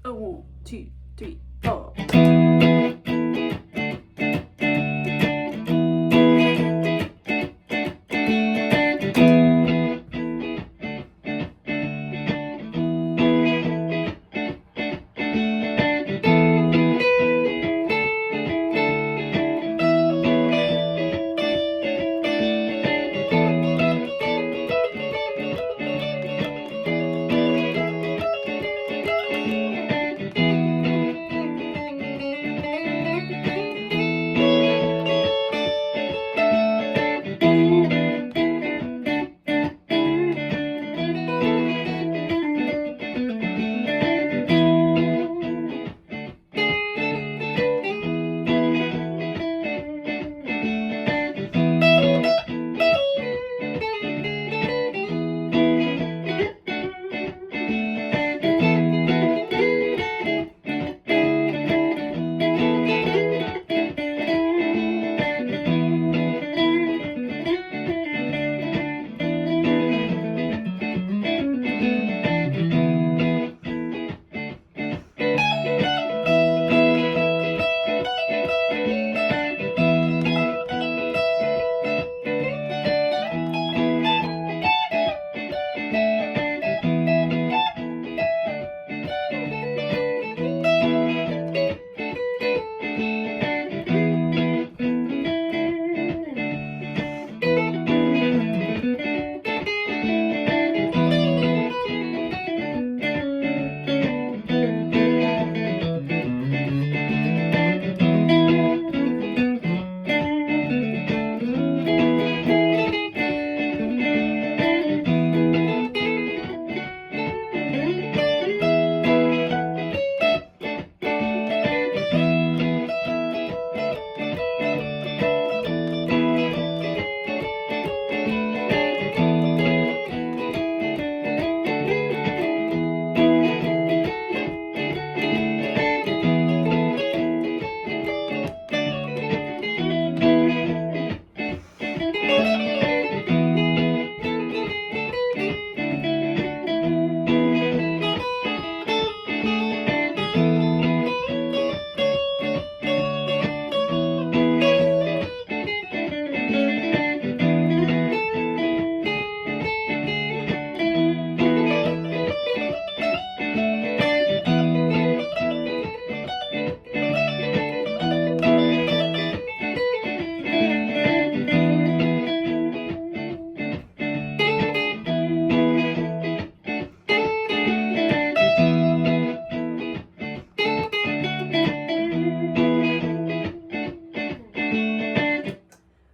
Oh, 1, 2, 3, 4.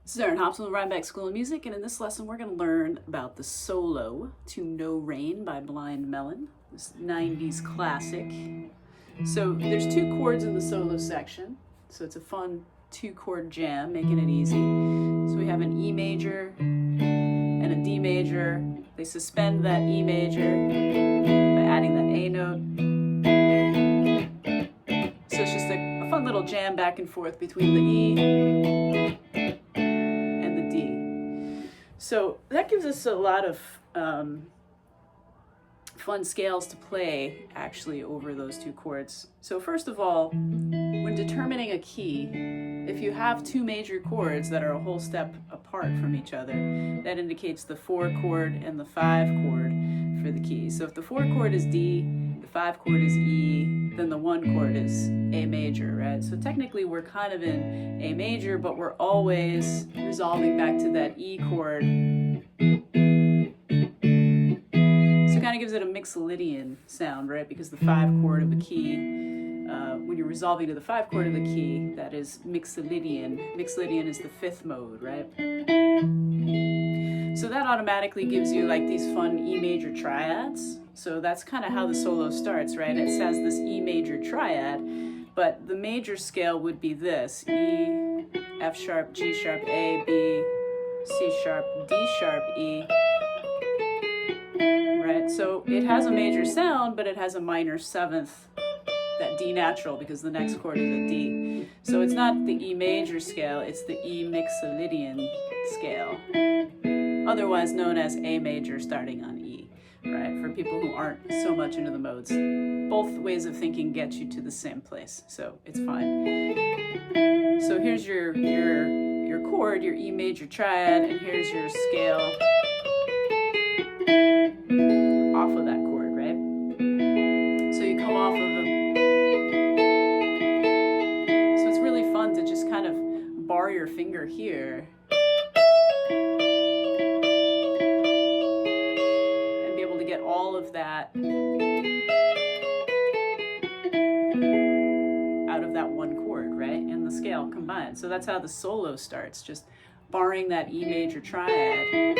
This is Erin Hops from the Rhinebeck School of Music, and in this lesson we're going to learn about the solo to No Rain by Blind Melon, this 90s classic. So there's 2 chords in the solo section, so it's a fun 2-chord jam, making it easy. So we have an E major and a D major. They suspend that E major by adding that A note. So it's just a fun little jam back and forth between the E and the D. So that gives us a lot of fun scales to play actually over those 2 chords. So first of all, when determining a key, if you have 2 major chords that are a whole step apart from each other, that indicates the 4 chord and the 5 chord for the key. So if the 4 chord is D, the 5 chord is E, then the 1 chord is A major, right? So technically we're kind of in A major, but we're always resolving back to that E chord. So it kind of gives it a Mixolydian sound, right? Because the 5 chord of a key, when you're resolving to the 5 chord of the key, that is Mixolydian. Mixolydian is the 5th mode, right? So that automatically gives you like these fun E major triads. So that's kind of how the solo starts, right? It says this E major triad, but the major scale would be this: E, F sharp, G sharp, A, B, C sharp, D sharp, E. Right? So it has a major sound, but it has a minor 7th, that D natural, because the next chord is a D. So it's not the E major scale, it's the E Mixolydian scale. otherwise known as A major starting on E, right? For people who aren't so much into the modes, both ways of thinking get you to the same place, so it's fine. So here's your chord, your E major triad, and here's your scale off of that chord, right? So you come off of a... So it's really fun to just kind of bar your finger here and be able to get all of that out of that one chord, right? And the scale combined. So that's how the solo starts, just barring that E major triad.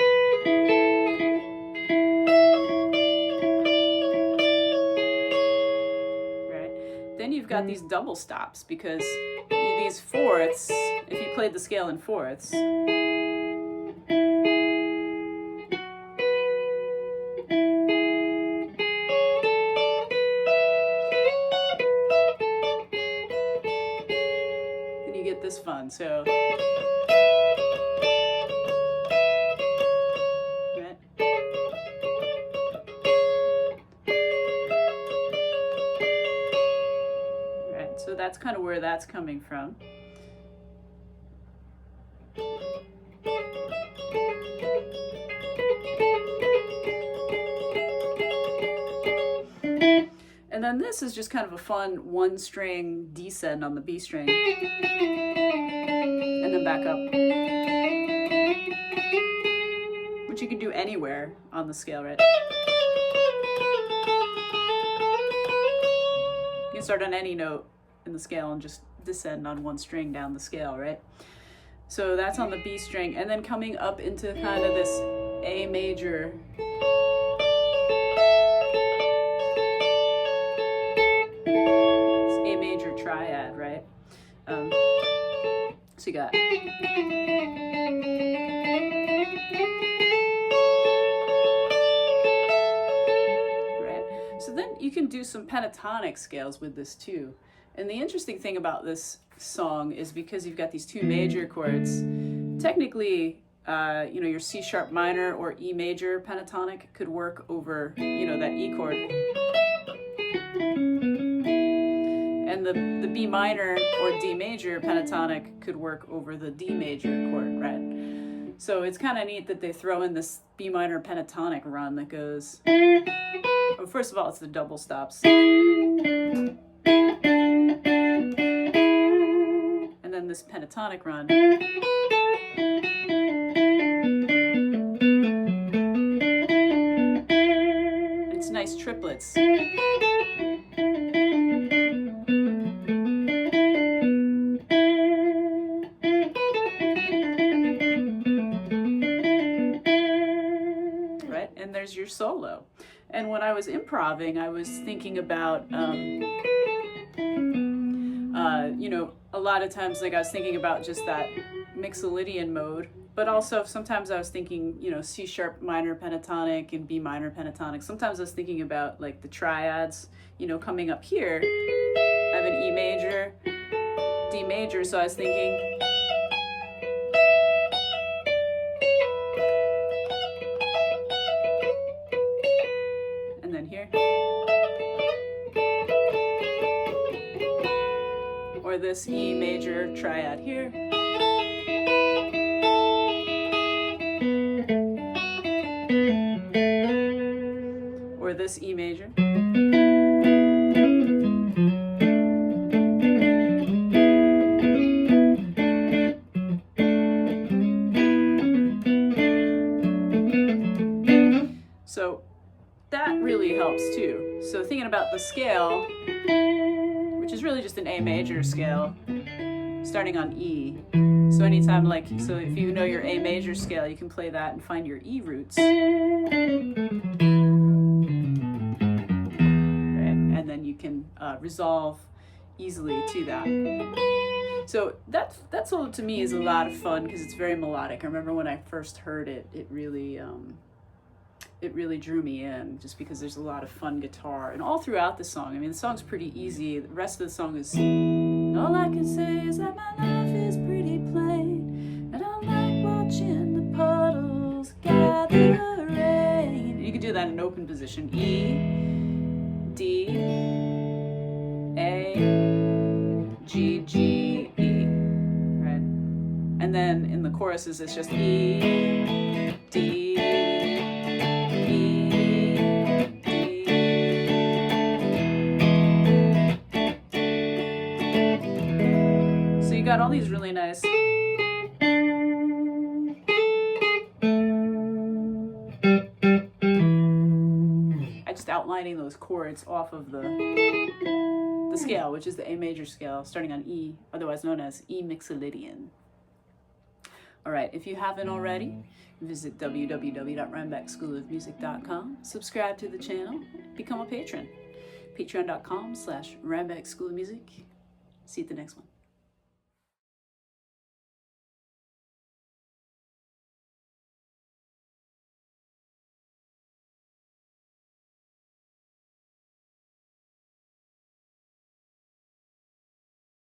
Then you've got these double stops, because these fourths, if you played the scale in fourths, then you get this fun. So so that's kind of where that's coming from. And then this is just kind of a fun one string descend on the B string. And then back up. Which you can do anywhere on the scale, right? You can start on any note in the scale and just descend on one string down the scale, right? So that's on the B string, and then coming up into kind of this A major. This A major triad, right? So you got... Right? So then you can do some pentatonic scales with this too. And the interesting thing about this song is because you've got these two major chords, technically, your C sharp minor or E major pentatonic could work over, that E chord. And the B minor or D major pentatonic could work over the D major chord, right? So it's kind of neat that they throw in this B minor pentatonic run that goes, well, first of all, it's the double stops. And then this pentatonic run. It's nice triplets. Right? And there's your solo. And when I was improving, I was thinking about, a lot of times, like I was thinking about just that Mixolydian mode, but also sometimes I was thinking, C sharp minor pentatonic and B minor pentatonic. Sometimes I was thinking about like the triads, coming up here. I have an E major, D major, so I was thinking, and then here. Or this E major triad here. Or this E major. So that really helps too. So thinking about the scale, which is really just an A major scale, starting on E. So anytime, so if you know your A major scale, you can play that and find your E roots. Right? And then you can resolve easily to that. So that solo to me is a lot of fun because it's very melodic. I remember when I first heard it, it really drew me in, just because there's a lot of fun guitar. And all throughout the song, I mean, the song's pretty easy. The rest of the song is, all I can say is that my life is pretty plain. I don't like watching the puddles get that in open position. E, D, A, G, G, E, right? And then in the choruses, it's just E, D, got all these really nice just outlining those chords off of the scale, which is the A major scale, starting on E, otherwise known as E Mixolydian. All right, if you haven't already, visit www.rhinebeckschoolofmusic.com, subscribe to the channel, become a patron. Patreon.com/Rhinebeck School of Music. See you at the next one.